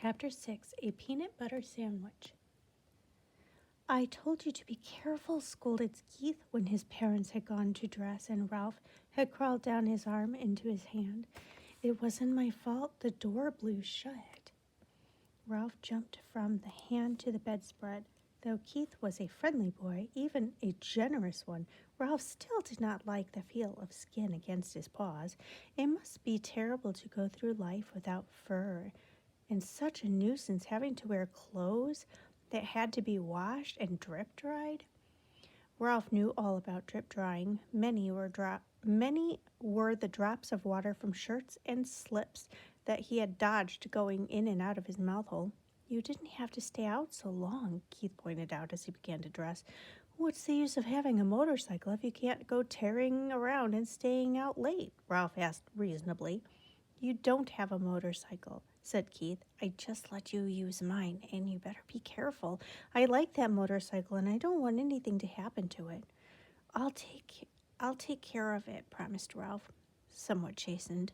Chapter 6, A Peanut Butter Sandwich. I told you to be careful, scolded Keith when his parents had gone to dress and Ralph had crawled down his arm into his hand. It wasn't my fault. The door blew shut. Ralph jumped from the hand to the bedspread. Though Keith was a friendly boy, even a generous one, Ralph still did not like the feel of skin against his paws. It must be terrible to go through life without fur, and such a nuisance having to wear clothes that had to be washed and drip dried. Ralph knew all about drip drying. Many were the drops of water from shirts and slips that he had dodged going in and out of his mouth hole. You didn't have to stay out so long, Keith pointed out as he began to dress. What's the use of having a motorcycle if you can't go tearing around and staying out late? Ralph asked reasonably. You don't have a motorcycle, said Keith. I just let you use mine, and you better be careful. I like that motorcycle, and I don't want anything to happen to it. I'll take care of it, promised Ralph, somewhat chastened.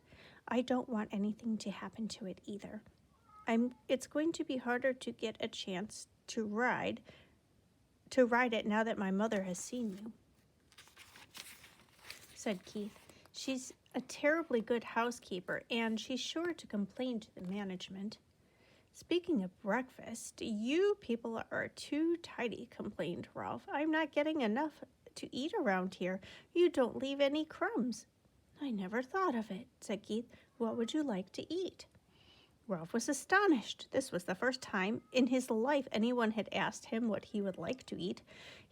I don't want anything to happen to it either. It's going to be harder to get a chance to ride it now that my mother has seen you, said Keith. She's a terribly good housekeeper, and she's sure to complain to the management. Speaking of breakfast, you people are too tidy, complained Ralph. I'm not getting enough to eat around here. You don't leave any crumbs. I never thought of it, said Keith. What would you like to eat? Ralph was astonished. This was the first time in his life anyone had asked him what he would like to eat.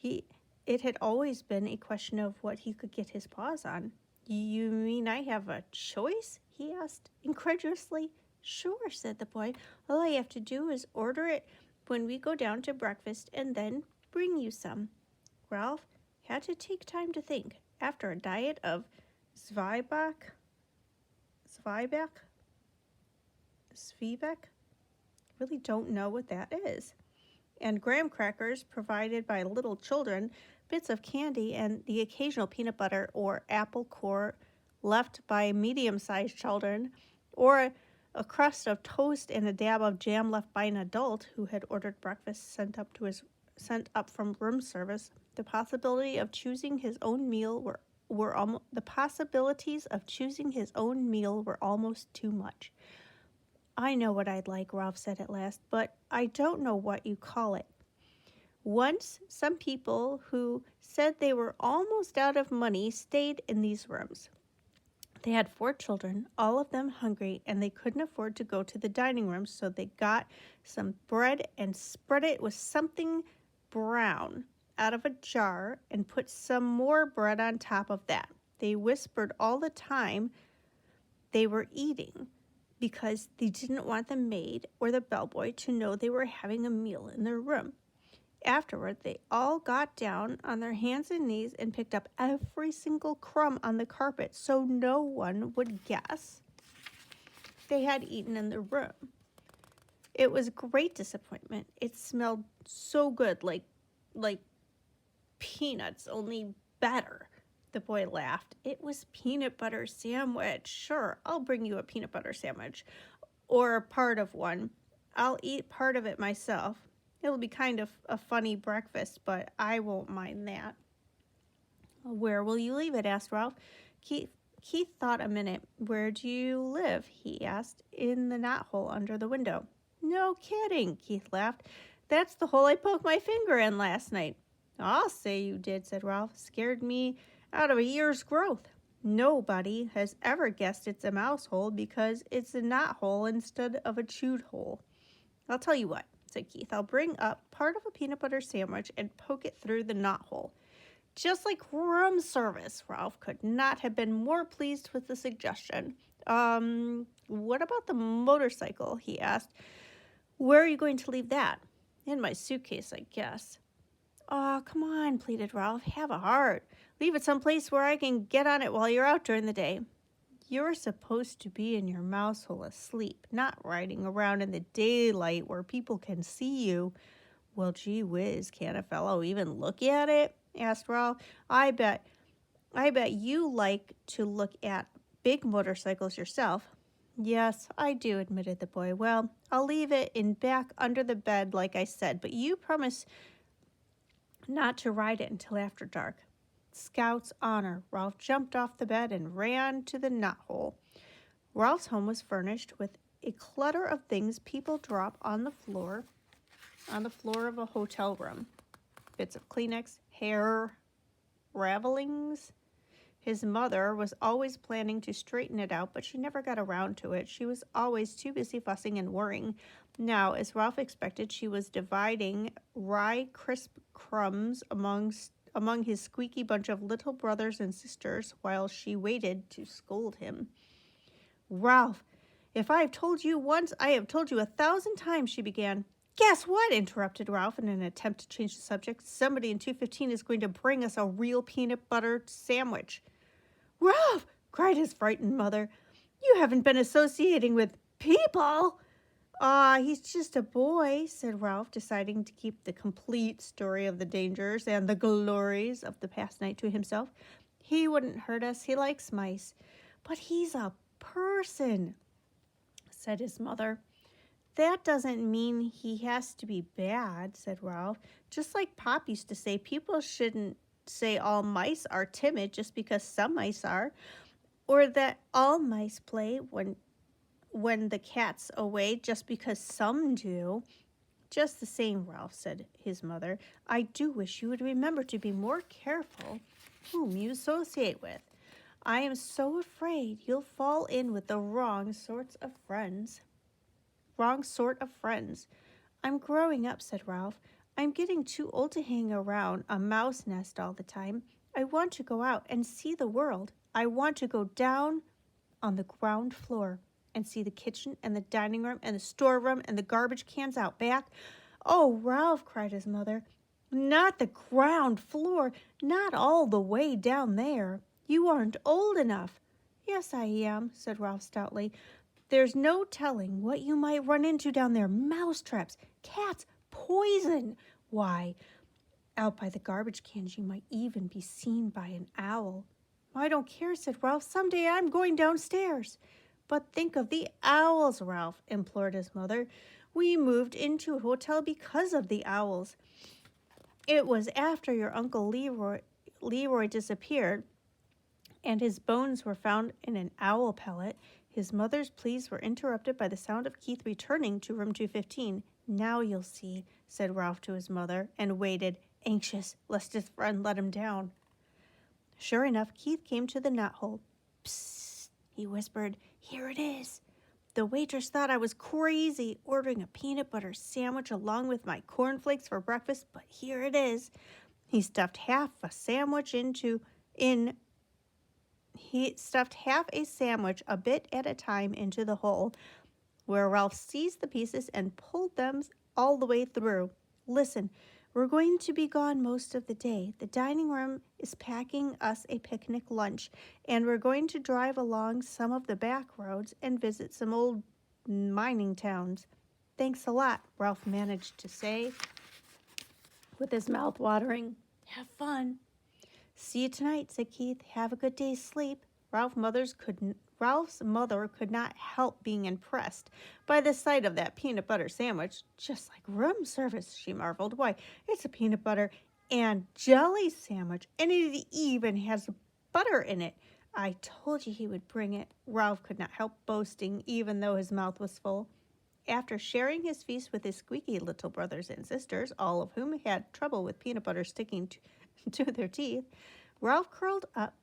It had always been a question of what he could get his paws on. You mean I have a choice? He asked incredulously. Sure, said the boy. All I have to do is order it when we go down to breakfast and then bring you some. Ralph had to take time to think. After a diet of Zwieback, really don't know what that is, and graham crackers provided by little children, bits of candy, and the occasional peanut butter or apple core left by medium-sized children, or a crust of toast and a dab of jam left by an adult who had ordered breakfast sent up from room service. The possibilities of choosing his own meal were almost too much. I know what I'd like, Ralph said at last, but I don't know what you call it. Once, some people who said they were almost out of money stayed in these rooms. They had 4 children, all of them hungry, and they couldn't afford to go to the dining room, so they got some bread and spread it with something brown out of a jar and put some more bread on top of that. They whispered all the time they were eating, because they didn't want the maid or the bellboy to know they were having a meal in their room. Afterward, they all got down on their hands and knees and picked up every single crumb on the carpet so no one would guess they had eaten in the room. It was great disappointment. It smelled so good, like peanuts, only better. The boy laughed. It was peanut butter sandwich. Sure, I'll bring you a peanut butter sandwich, or a part of one. I'll eat part of it myself. It'll be kind of a funny breakfast, but I won't mind that. Where will you leave it? Asked Ralph. Keith thought a minute. Where do you live? He asked. In the knothole under the window. No kidding, Keith laughed. That's the hole I poked my finger in last night. I'll say you did, said Ralph. Scared me out of a year's growth. Nobody has ever guessed it's a mouse hole because it's a knot hole instead of a chewed hole. I'll tell you what, said Keith. I'll bring up part of a peanut butter sandwich and poke it through the knot hole. Just like room service. Ralph could not have been more pleased with the suggestion. What about the motorcycle? He asked. Where are you going to leave that? In my suitcase, I guess. Oh, come on, pleaded Ralph. Have a heart. Leave it someplace where I can get on it while you're out during the day. You're supposed to be in your mouse hole asleep, not riding around in the daylight where people can see you. Well, gee whiz, can't a fellow even look at it? Asked Ralph. I bet you like to look at big motorcycles yourself. Yes, I do, admitted the boy. Well, I'll leave it in back under the bed like I said, but you promise not to ride it until after dark. Scout's honor. Ralph jumped off the bed and ran to the knothole. Ralph's home was furnished with a clutter of things people drop on the floor of a hotel room. Bits of Kleenex, hair, ravelings. His mother was always planning to straighten it out, but she never got around to it. She was always too busy fussing and worrying. Now, as Ralph expected, she was dividing rye crisp crumbs among his squeaky bunch of little brothers and sisters while she waited to scold him. Ralph, if I have told you once, I have told you 1,000 times, she began. Guess what? Interrupted Ralph in an attempt to change the subject. Somebody in 215 is going to bring us a real peanut butter sandwich. Ralph, cried his frightened mother, you haven't been associating with people. He's just a boy, said Ralph, deciding to keep the complete story of the dangers and the glories of the past night to himself. He wouldn't hurt us. He likes mice. But he's a person, said his mother. That doesn't mean he has to be bad, said Ralph. Just like Pop used to say, people shouldn't say all mice are timid just because some mice are, or that all mice play when the cat's away just because some do. Just the same, Ralph, said his mother, I do wish you would remember to be more careful whom you associate with. I am so afraid you'll fall in with the wrong sort of friends. I'm growing up, said Ralph. I'm getting too old to hang around a mouse nest all the time. I want to go out and see the world. I want to go down on the ground floor and see the kitchen and the dining room and the storeroom and the garbage cans out back. Oh, Ralph, cried his mother, not the ground floor, not all the way down there. You aren't old enough. Yes, I am, said Ralph stoutly. There's no telling what you might run into down there. Mousetraps, cats, poison. Why, out by the garbage cans you might even be seen by an owl. I don't care, said Ralph. Someday I'm going downstairs. But think of the owls, Ralph, implored his mother. We moved into a hotel because of the owls. It was after your Uncle Leroy disappeared and his bones were found in an owl pellet. His mother's pleas were interrupted by the sound of Keith returning to room 215. Now you'll see, said Ralph to his mother, and waited, anxious lest his friend let him down. Sure enough, Keith came to the knothole. Psst, he whispered, here it is. The waitress thought I was crazy ordering a peanut butter sandwich along with my cornflakes for breakfast, but here it is. He stuffed half a sandwich a bit at a time into the hole, where Ralph seized the pieces and pulled them all the way through. Listen, we're going to be gone most of the day. The dining room is packing us a picnic lunch, and we're going to drive along some of the back roads and visit some old mining towns. Thanks a lot, Ralph managed to say, with his mouth watering. Have fun. See you tonight, said Keith. Have a good day's sleep. Ralph's mother could not help being impressed by the sight of that peanut butter sandwich. Just like room service, she marveled. Why, it's a peanut butter and jelly sandwich, and it even has butter in it. I told you he would bring it. Ralph could not help boasting, even though his mouth was full. After sharing his feast with his squeaky little brothers and sisters, all of whom had trouble with peanut butter sticking to their teeth, Ralph curled up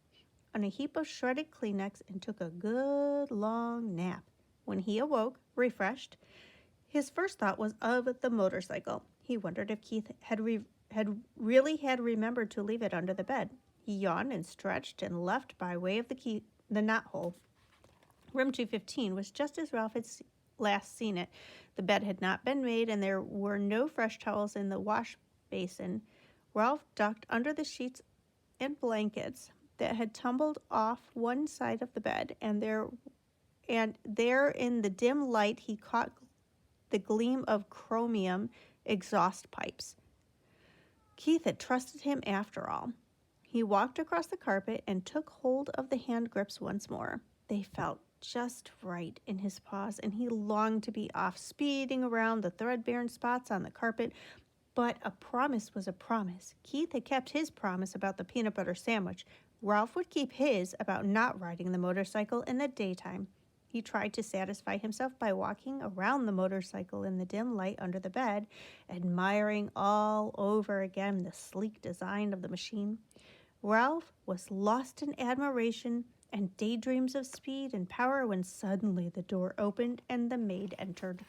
on a heap of shredded Kleenex and took a good long nap. When he awoke, refreshed, his first thought was of the motorcycle. He wondered if Keith had really remembered to leave it under the bed. He yawned and stretched and left by way of the knothole. Room 215 was just as Ralph had last seen it. The bed had not been made, and there were no fresh towels in the wash basin. Ralph ducked under the sheets and blankets that had tumbled off one side of the bed, and there in the dim light he caught the gleam of chromium exhaust pipes. Keith had trusted him after all. He walked across the carpet and took hold of the hand grips once more. They felt just right in his paws, and he longed to be off speeding around the threadbare spots on the carpet. But a promise was a promise. Keith had kept his promise about the peanut butter sandwich. Ralph would keep his about not riding the motorcycle in the daytime. He tried to satisfy himself by walking around the motorcycle in the dim light under the bed, admiring all over again the sleek design of the machine. Ralph was lost in admiration and daydreams of speed and power when suddenly the door opened and the maid entered.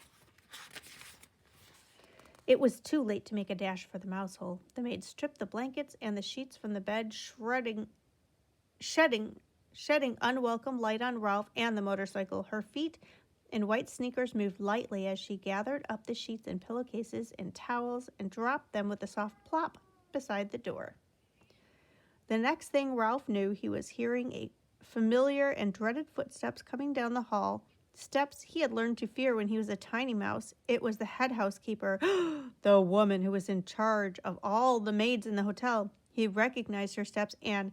It was too late to make a dash for the mouse hole. The maid stripped the blankets and the sheets from the bed, shedding unwelcome light on Ralph and the motorcycle. Her feet in white sneakers moved lightly as she gathered up the sheets and pillowcases and towels and dropped them with a soft plop beside the door. The next thing Ralph knew, he was hearing a familiar and dreaded footsteps coming down the hall. Steps he had learned to fear when he was a tiny mouse. It was the head housekeeper, the woman who was in charge of all the maids in the hotel. He recognized her steps and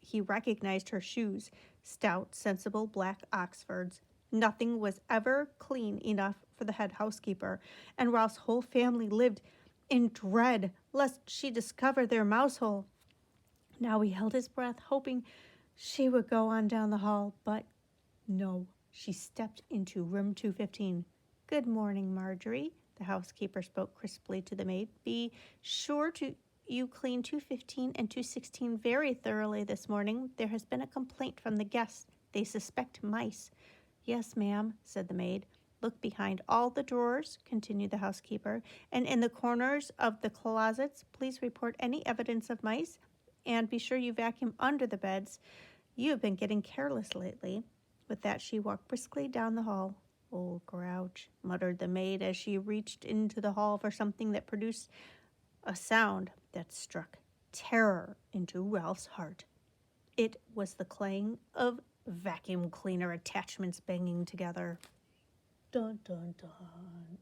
he recognized her shoes, stout, sensible black Oxfords. Nothing was ever clean enough for the head housekeeper, and Ralph's whole family lived in dread lest she discover their mouse hole. Now he held his breath, hoping she would go on down the hall, but no. She stepped into room 215. "Good morning, Marjorie," the housekeeper spoke crisply to the maid. "Be sure you clean 215 and 216 very thoroughly this morning. There has been a complaint from the guests. They suspect mice." "Yes, ma'am," said the maid. "Look behind all the drawers," continued the housekeeper, "and in the corners of the closets. Please report any evidence of mice, and be sure you vacuum under the beds. You have been getting careless lately." With that, she walked briskly down the hall. "Old grouch," muttered the maid as she reached into the hall for something that produced a sound that struck terror into Ralph's heart. It was the clang of vacuum cleaner attachments banging together. Dun, dun, dun.